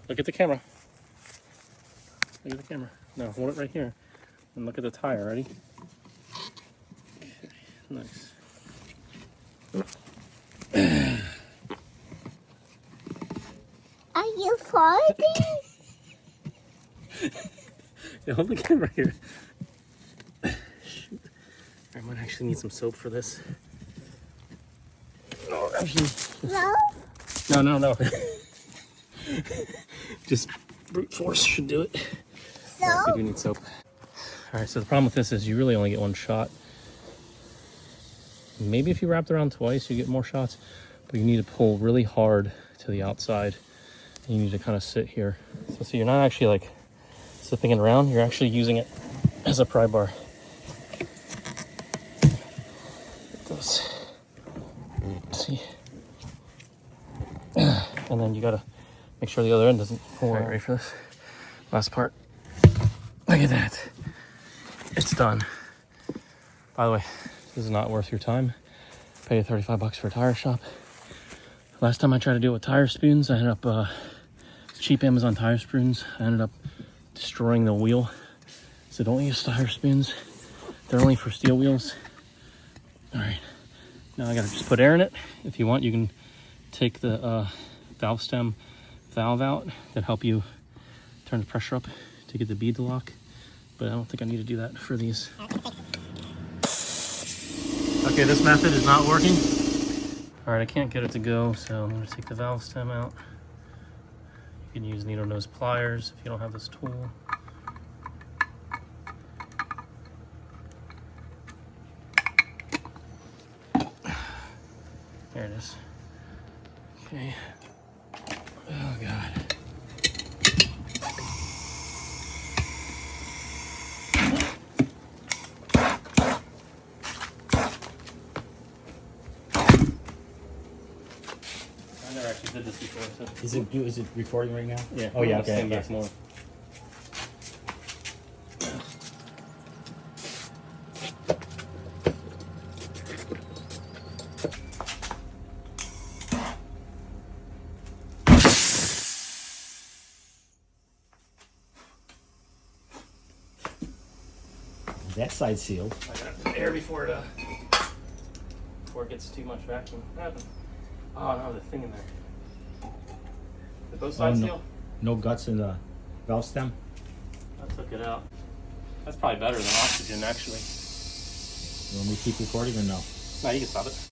Look at the camera. Look at the camera. No, hold it right here. And look at the tire. Ready? Okay, nice. Are you farting? Yeah, hold the camera here. Shoot. I might actually need some soap for this. No, actually. No. Just brute force should do it. So? Right, we do need soap. Alright, so the problem with this is you really only get one shot. Maybe if you wrapped around twice, you get more shots, but you need to pull really hard to the outside. And you need to kind of sit here. So you're not actually like slipping it around, you're actually using it as a pry bar. Like this. See? And then you gotta make sure the other end doesn't pull. All right, ready for this? Last part. Look at that. It's done. By the way, this is not worth your time. Pay you $35 for a tire shop. Last time I tried to do it with tire spoons, I ended up, cheap Amazon tire spoons, I ended up destroying the wheel. So don't use tire spoons. They're only for steel wheels. All right, now I gotta just put air in it. If you want, you can take the valve stem valve out that help you turn the pressure up to get the bead to lock. But I don't think I need to do that for these. Okay, this method is not working. All right, I can't get it to go, so I'm gonna take the valve stem out. You can use needle nose pliers if you don't have this tool. There it is. Okay. Oh God. I never actually did this before. So. Is it recording right now? Yeah. Oh yeah. Okay. Stand Yeah. back more. That side's sealed. I gotta put air before it gets too much vacuum. What happened? Oh no, the thing in there. Did both sides seal? No guts in the valve stem. I took it out. That's probably better than oxygen, actually. You want me to keep recording or no? No, you can stop it.